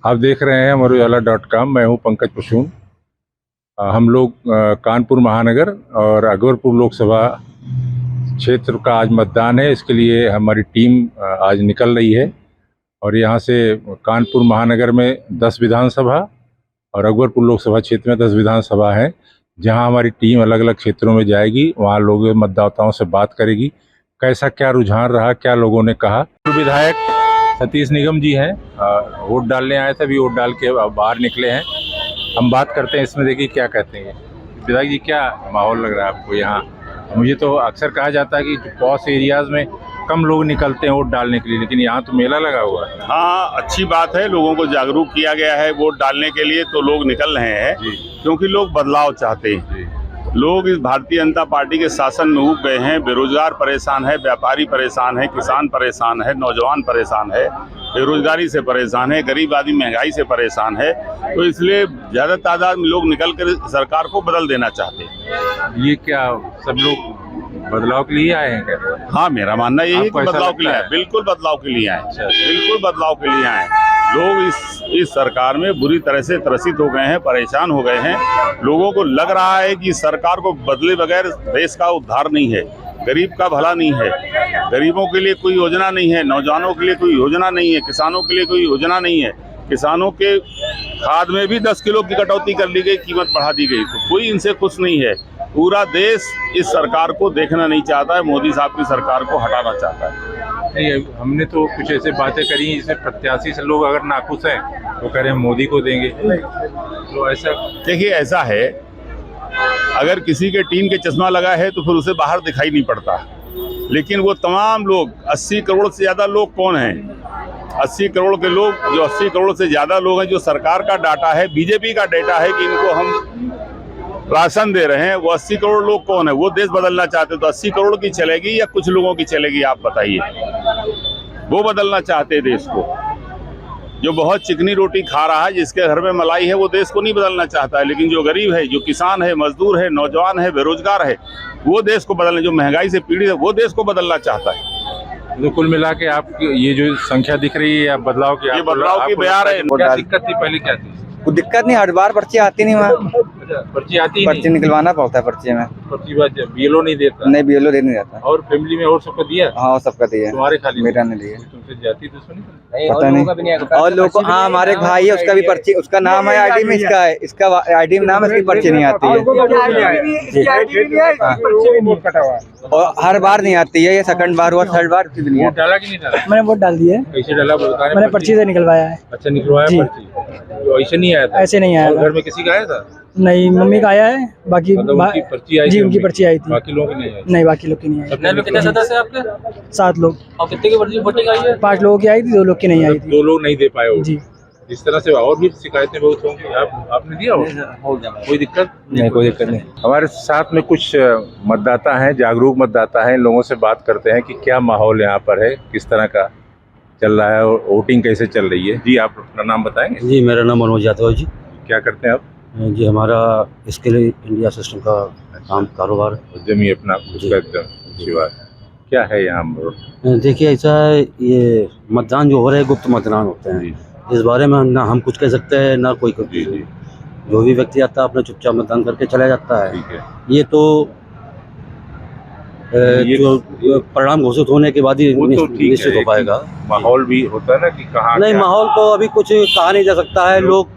आप देख रहे हैं अमर उजाला.com। मैं हूं पंकज पशून। हम लोग कानपुर महानगर और अकबरपुर लोकसभा क्षेत्र का आज मतदान है। इसके लिए हमारी टीम आज निकल रही है और यहां से कानपुर महानगर में 10 विधानसभा और अकबरपुर लोकसभा क्षेत्र में 10 विधानसभा है, जहां हमारी टीम अलग अलग क्षेत्रों में जाएगी। वहां लोग मतदाताओं से बात करेगी, कैसा क्या रुझान रहा, क्या लोगों ने कहा। विधायक सतीश निगम जी हैं, वोट डालने आए थे, अभी वोट डाल के बाहर निकले हैं। हम बात करते हैं इसमें, देखिए क्या कहते हैं। विधायक जी, क्या माहौल लग रहा है आपको यहाँ? मुझे तो अक्सर कहा जाता है कि पॉश एरियाज में कम लोग निकलते हैं वोट डालने के लिए, लेकिन यहाँ तो मेला लगा हुआ है। हाँ, अच्छी बात है, लोगों को जागरूक किया गया है वोट डालने के लिए, तो लोग निकल रहे हैं क्योंकि लोग बदलाव चाहते हैं। लोग इस भारतीय जनता पार्टी के शासन में ऊब गए हैं। बेरोजगार परेशान है, व्यापारी परेशान है, किसान परेशान है, नौजवान परेशान है, बेरोजगारी से परेशान है, गरीब आदमी महंगाई से परेशान है। तो इसलिए ज़्यादा तादाद में लोग निकल कर सरकार को बदल देना चाहते हैं। ये क्या सब लोग बदलाव के लिए आए हैं क्या? हाँ, मेरा मानना यही है कि बदलाव के लिए आए, बिल्कुल बदलाव के लिए आए, बिल्कुल बदलाव के लिए आए। लोग इस सरकार में बुरी तरह से त्रसित हो गए हैं, परेशान हो गए हैं। लोगों को लग रहा है कि सरकार को बदले बगैर देश का उद्धार नहीं है, गरीब का भला नहीं है, गरीबों के लिए कोई योजना नहीं है, नौजवानों के लिए कोई योजना नहीं है, किसानों के लिए कोई योजना नहीं है। किसानों के खाद में भी 10 किलो की कटौती कर ली गई, कीमत बढ़ा दी गई, तो कोई इनसे खुश नहीं है। पूरा देश इस सरकार को देखना नहीं चाहता है, मोदी साहब की सरकार को हटाना चाहता है। हमने तो कुछ ऐसे बातें करी जिसमें प्रत्याशी से लोग अगर नाखुश हैं तो कह रहे हैं मोदी को देंगे। तो ऐसा देखिए, ऐसा है, अगर किसी के टीन के चश्मा लगा है तो फिर उसे बाहर दिखाई नहीं पड़ता, लेकिन वो तमाम लोग 80 करोड़ से ज़्यादा लोग कौन हैं? 80 करोड़ के लोग, जो 80 करोड़ से ज़्यादा लोग हैं, जो सरकार का डाटा है, बीजेपी का डाटा है कि इनको हम राशन दे रहे हैं, वो 80 करोड़ लोग कौन है? वो देश बदलना चाहते तो 80 करोड़ की चलेगी या कुछ लोगों की चलेगी? आप बताइए। वो बदलना चाहते देश को। जो बहुत चिकनी रोटी खा रहा है, जिसके घर में मलाई है, वो देश को नहीं बदलना चाहता है, लेकिन जो गरीब है, जो किसान है, मजदूर है, नौजवान है, बेरोजगार है, वो देश को बदलने, जो महंगाई से पीड़ित है, वो देश को बदलना चाहता है। तो कुल मिला के आप ये जो संख्या दिख रही है, बदलाव की, ये बदलाव की बयार है। क्या दिक्कत थी पहले, क्या थी? कोई दिक्कत नहीं, हर बार पर्ची आती नहीं, वहाँ पर्ची आती पर्ची निकलवाना पड़ता है। पर्ची में पर्ची बात बीएलओ नहीं देता? नहीं, बीएलओ दे नहीं जाता। और फैमिली में और सबको दिया? हाँ, सबका दिया। तुम्हारे खाली? मेरा नहीं दिया। तुमसे जाती दुश्मनी पता नहीं। और लोगों को, हाँ, हमारे एक भाई है, उसका भी पर्ची, उसका नाम है आईडी में, इसका है, इसका आईडी में नाम है, इसकी पर्ची नहीं आती है। और हर बार नहीं आती है, ये सेकंड बार हुआ, थर्ड बार भी नहीं। वोट डाला कि नहीं डाला? मैंने वोट डाल दिया है। कैसे डाला? मैंने पर्ची से निकलवाया है। अच्छा, निकलवाया पर्ची? तो ऐसे नहीं आया था? ऐसे नहीं आया। घर में किसी का आया था? नहीं, मम्मी का आया है, बाकी उनकी पर्ची आई? जी, उनकी पर्ची आई थी, बाकी लोगों की नहीं आई? नहीं, बाकी लोग की नहीं आई। कितने सदस्य हैं आपके? 7 लोग। और कितने की पर्ची वोटिंग आई है? 5 लोगों की आई थी, 2 लोग की नहीं आई थी। 2 लोग नहीं दे पाए वोट। जी, इस तरह से और भी शिकायतें बहुत होंगी। आपने दिया वोट? कोई दिक्कत नहीं, कोई दिक्कत नहीं। हमारे साथ में कुछ मतदाता हैं, जागरूक मतदाता हैं। लोगों से बात करते हैं कि क्या माहौल यहाँ पर है, किस तरह का चल रहा है और वोटिंग कैसे चल रही है। जी, आप अपना नाम बताएंगे? जी, मेरा नाम मनोज यादव है। जी, क्या करते हैं आप? जी, हमारा स्किल इंडिया सिस्टम का काम कारोबार है। जमी अपना उसका एकदम अच्छी बात। क्या है यहाँ? देखिए, ऐसा है, ये मतदान जो हो रहे हैं, गुप्त मतदान होते हैं। इस बारे में ना हम कुछ कह सकते हैं, ना कोई कुछ। जो भी व्यक्ति आता है अपना चुपचाप मतदान करके चला जाता है। ठीक है। ये तो जो परिणाम घोषित होने के बाद ही निश्चित हो पाएगा। माहौल भी होता है ना कि कहाँ? नहीं, माहौल तो अभी कुछ कहा नहीं जा सकता है। लोग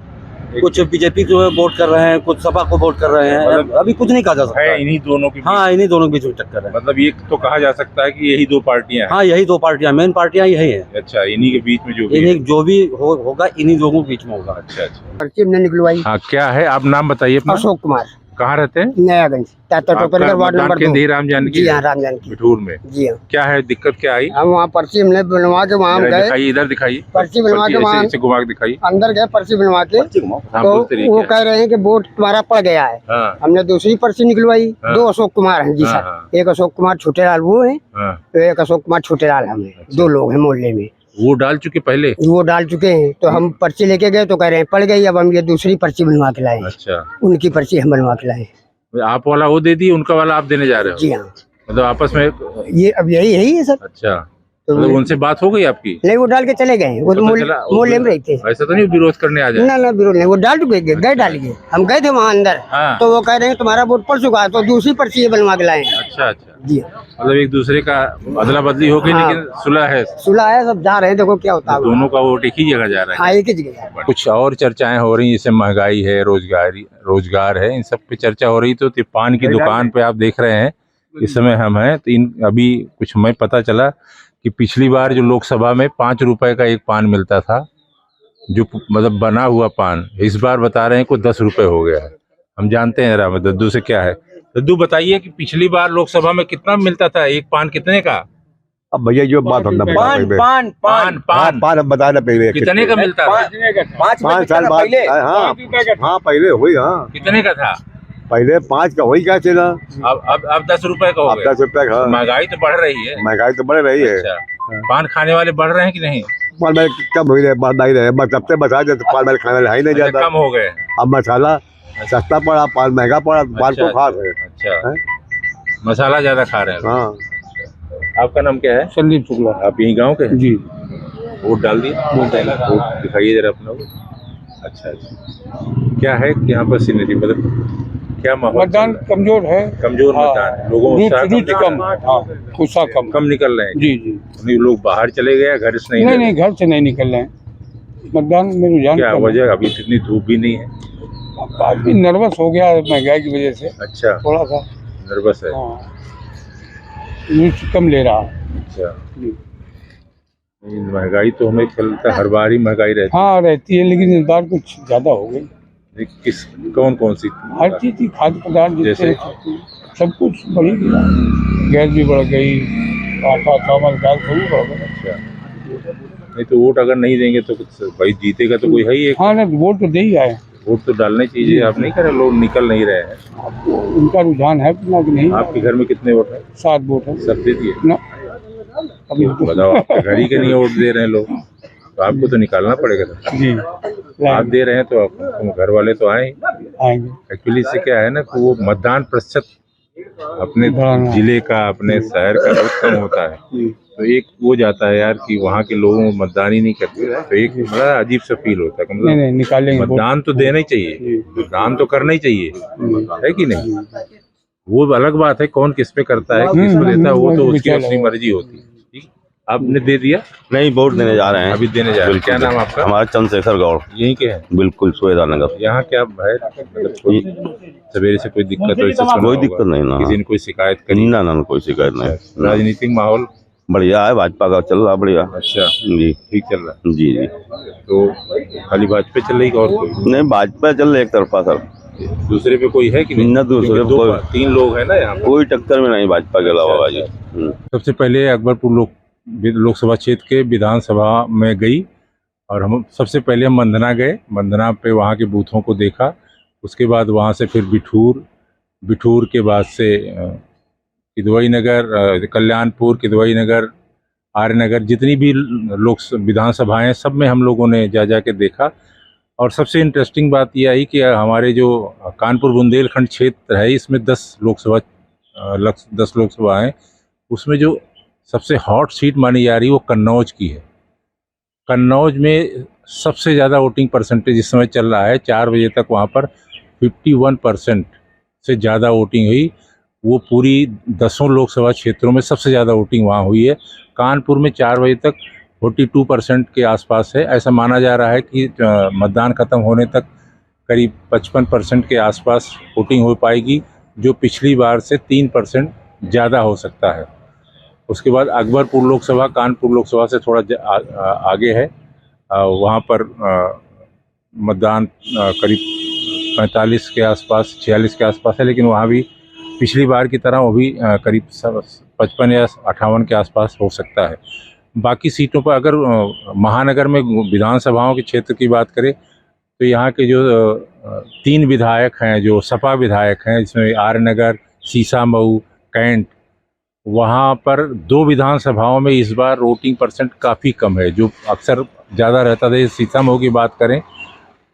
कुछ बीजेपी को वोट कर रहे हैं, कुछ सपा को वोट कर रहे हैं, अभी कुछ नहीं कहा जा सकता है। इन्हीं दोनों की? हाँ, इन्हीं दोनों के बीच में टक्कर है। मतलब ये तो कहा जा सकता है कि यही 2 पार्टियां हैं। हाँ, यही 2 पार्टियां, मेन पार्टियां यही हैं। अच्छा, इन्हीं के बीच में जो भी होगा, इन्हीं लोगों के बीच में होगा। अच्छा अच्छा। पर्ची हमने निकलवाई। हाँ, क्या है? आप नाम बताइए अपना। अशोक कुमार। कहाँ रहते हैं? Nayaganj, ward number 2। राम जानकी? जी हाँ, राम जानकी बिठूर में। जी हाँ। क्या है दिक्कत, क्या आई? हम वहाँ पर्ची हमने बनवा के वहाँ गए। दिखाइए, इधर दिखाइए। पर्ची बनवा के वहाँ घुमा के दिखाइए। अंदर गए, पर्ची बनवा के, तो वो कह रहे हैं कि वोट तुम्हारा पड़ गया है। हमने दूसरी पर्ची निकलवाई। 2 अशोक कुमार हैं। जी सर, एक अशोक कुमार छोटेलाल वो है, तो एक अशोक कुमार छोटेलाल हम हैं। 2 लोग हैं मोहल्ले में। वो डाल चुके पहले? वो डाल चुके हैं, तो हम पर्ची लेके गए तो कह रहे हैं पड़ गई, अब हम ये दूसरी पर्ची बनवा के लाए। अच्छा, उनकी पर्ची हम बनवा के लाए। आप वाला वो दे दी, उनका वाला आप देने जा रहे हो? जी हाँ। मतलब आपस में ये अब यही है सर। अच्छा, तो मतलब उनसे बात हो गई आपकी? नहीं, वो डाल के चले गए, वो तो मोहल्ले में रहते। ऐसा तो नहीं विरोध करने आ जाए? ना ना विरोध नहीं, वो डाल चुके गए डाल के, हम गए थे वहाँ अंदर। हाँ। तो वो कह रहे हैं तुम्हारा वोट पड़ चुका है, तो दूसरी पर्ची ये बनवा के लाए हैं। अच्छा अच्छा, जी मतलब एक दूसरे का अदला बदली हो गई, हाँ। लेकिन सुलह है। सुलह है, सब जा रहे हैं, देखो क्या होता है। दोनों का वोट एक ही जगह जा रहा हाँ, है। एक ही जगह। कुछ और चर्चाएं हो रही, जैसे महंगाई है, रोजगार है, इन सब पे चर्चा हो रही। तो पान की दुकान पे आप देख रहे हैं इस समय हम हैं, तो अभी कुछ हमें पता चला कि पिछली बार जो लोकसभा में 5 रुपए का एक पान मिलता था, जो मतलब बना हुआ पान, इस बार बता रहे हैं को 10 रुपए हो गया है। हम जानते हैं राम दद्दू से क्या है। दद्दू बताइए कि पिछली बार लोकसभा में कितना मिलता था, एक पान कितने का? अब भैया जो बात हम पान पान पान पान पान हम बताना पहले कितने का मिलता था? 5 साल बाद। हाँ पहले हुई। हाँ कितने का था पहले 5 का वही क्या चला, अब 10 रुपए का हो अब गया। 10 रुपए का। महंगाई तो बढ़ रही है। महंगाई तो बढ़ रही है। अच्छा, पान खाने वाले बढ़ रहे हैं कि नहीं? पान में कम हुई रहे, बढ़ नहीं रहे, बस सबसे बता दे तो पान में खाने वाले है ही नहीं अच्छा, ज्यादा। कम हो गए। अब मसाला सस्ता पड़ा, पान महंगा पड़ा, पान को खा रहे। अच्छा, मसाला ज्यादा खा रहे हैं। हाँ। आपका नाम क्या है? संदीप शुक्ला आप यही गांव के हैं? जी। वोट डाल दिए? वोट दिखाइए जरा अपना वोट। अच्छा अच्छा, क्या है यहाँ पर सीनरी, मतलब क्या माहौल? मतदान कमजोर है, कमजोर मतदान है, लोगों में उत्साह कम, हाँ, उत्साह कम निकल रहे हैं। जी जी। नहीं, लोग बाहर चले गए, घर से नहीं नहीं, घर से नहीं निकल रहे हैं, मतदान में रुझान क्या कम है। वजह? अभी इतनी धूप भी नहीं है। आदमी नर्वस हो गया है महंगाई की वजह से, अच्छा, थोड़ा सा। नर्वस है। हाँ, न्यूज कम ले रहा है। अच्छा, जी। नहीं, महंगाई तो हमें चलता, हर बार ही महंगाई रहती हाँ रहती है, लेकिन इस बार कुछ ज्यादा हो गई। है। किस कौन सी? हर चीज की, खाद्य पदार्थ जैसे? सब कुछ बढ़ी गया, गैस भी बढ़ गई, आटा चावल दाल सभी बढ़ गया। अच्छा, नहीं तो वोट अगर नहीं देंगे तो भाई जीतेगा तो कोई है ही एक। हाँ ना, वोट तो दे ही आए, वोट तो डालने चाहिए। आप नहीं करें, लोग निकल नहीं रहे हैं। उनका रुझान है कि नहीं। आपके घर में कितने वोट है? 7 वोट है सब दे दिए ना। अभी बताओ, आपके घर ही के नहीं वोट दे रहे हैं लोग, तो आपको तो निकालना पड़ेगा था। जी, आप दे रहे हैं तो आप घर वाले तो आए। आएंगे। एक्चुअली इससे क्या है ना कि वो मतदान प्रतिशत अपने जिले का, अपने शहर का बहुत कम होता है, तो एक वो जाता है यार कि वहाँ के लोगों को मतदान ही नहीं करते, तो एक बड़ा अजीब सा फील होता है। नहीं, निकालेंगे मतदान तो देना ही चाहिए, मतदान तो करना ही चाहिए, है कि नहीं? वो अलग बात है कौन किस पे करता है, किस पे देता है, वो तो उसकी अपनी मर्जी होती है। ठीक, आपने दे दिया? नहीं, वोट देने जा रहे हैं। अभी देने जा रहे हैं। क्या नाम आपका? हमारा चंद्रशेखर गौड़। यहीं के हैं? बिल्कुल, सुवेदा नगर। यहाँ क्या है, मतलब कोई सवेरे से कोई दिक्कत हो? कोई दिक्कत नहीं ना, किसी ने कोई शिकायत करी? ना ना, कोई शिकायत नहीं। राजनीतिक माहौल बढ़िया है, भाजपा का चल रहा बढ़िया। अच्छा जी, ठीक चल रहा है। जी जी। तो खाली भाजपा चल रही और कोई नहीं, भाजपा चल रही एक तरफा सर, दूसरे पे कोई है कि नहीं? ना दूसरे क्योंकि पे कोई, 3 लोग हैं ना यहाँ पे। कोई टक्कर में नहीं भाजपा के अलावा भाजी। सबसे पहले अकबरपुर लोकसभा क्षेत्र के विधानसभा में गई, और हम सबसे पहले हम मंधना गए। मंधना पे वहाँ के बूथों को देखा, उसके बाद वहाँ से फिर बिठूर के बाद से किदवई नगर, कल्याणपुर, किदवई नगर, आर्यनगर, जितनी भी विधानसभाएं हैं सब में हम लोगों ने जा के देखा। और सबसे इंटरेस्टिंग बात यह आई कि हमारे जो कानपुर बुंदेलखंड क्षेत्र है, इसमें 10 लोकसभा हैं, उसमें जो सबसे हॉट सीट मानी जा रही है वो कन्नौज की है। कन्नौज में सबसे ज़्यादा वोटिंग परसेंटेज इस समय चल रहा है। 4 बजे तक वहाँ पर 51% से ज़्यादा वोटिंग हुई। वो पूरी 10 लोकसभा क्षेत्रों में सबसे ज़्यादा वोटिंग वहाँ हुई है। कानपुर में 4 बजे तक 42% के आसपास है। ऐसा माना जा रहा है कि मतदान ख़त्म होने तक करीब 55% के आसपास वोटिंग हो पाएगी, जो पिछली बार से 3% ज़्यादा हो सकता है। उसके बाद अकबरपुर लोकसभा कानपुर लोकसभा से थोड़ा आगे है, वहाँ पर मतदान करीब 45 के आसपास, 46 के आसपास है, लेकिन वहाँ भी पिछली बार की तरह वो भी करीब 55 या 58 के आसपास हो सकता है। बाकी सीटों पर अगर महानगर में विधानसभाओं के क्षेत्र की बात करें तो यहाँ के जो 3 विधायक हैं, जो सपा विधायक हैं, जिसमें आर्यनगर, सीसामऊ, कैंट, वहाँ पर 2 विधानसभाओं में इस बार वोटिंग परसेंट काफ़ी कम है। जो अक्सर ज़्यादा रहता था, सीसामऊ की बात करें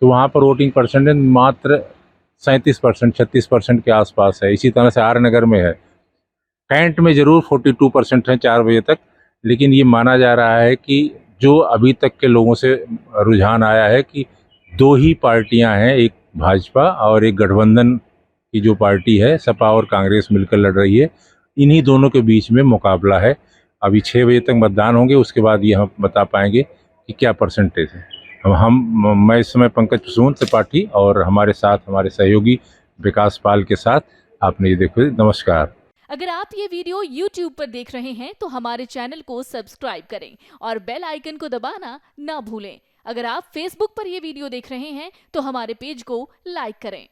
तो वहाँ पर वोटिंग परसेंटेज मात्र 37%, 36% के आसपास है। इसी तरह से आर्यनगर में है। कैंट में ज़रूर 42% है 4 बजे तक, लेकिन ये माना जा रहा है कि जो अभी तक के लोगों से रुझान आया है कि दो ही पार्टियां हैं, एक भाजपा और एक गठबंधन की जो पार्टी है, सपा और कांग्रेस मिलकर लड़ रही है। इन्हीं दोनों के बीच में मुकाबला है। अभी 6 बजे तक मतदान होंगे, उसके बाद ये हम बता पाएंगे कि क्या परसेंटेज है। मैं इस समय पंकज प्रसून त्रिपाठी और हमारे साथ हमारे सहयोगी विकास पाल के साथ आपने ये देखो। नमस्कार। अगर आप ये वीडियो YouTube पर देख रहे हैं तो हमारे चैनल को सब्सक्राइब करें और बेल आइकन को दबाना ना भूलें। अगर आप Facebook पर ये वीडियो देख रहे हैं तो हमारे पेज को लाइक करें।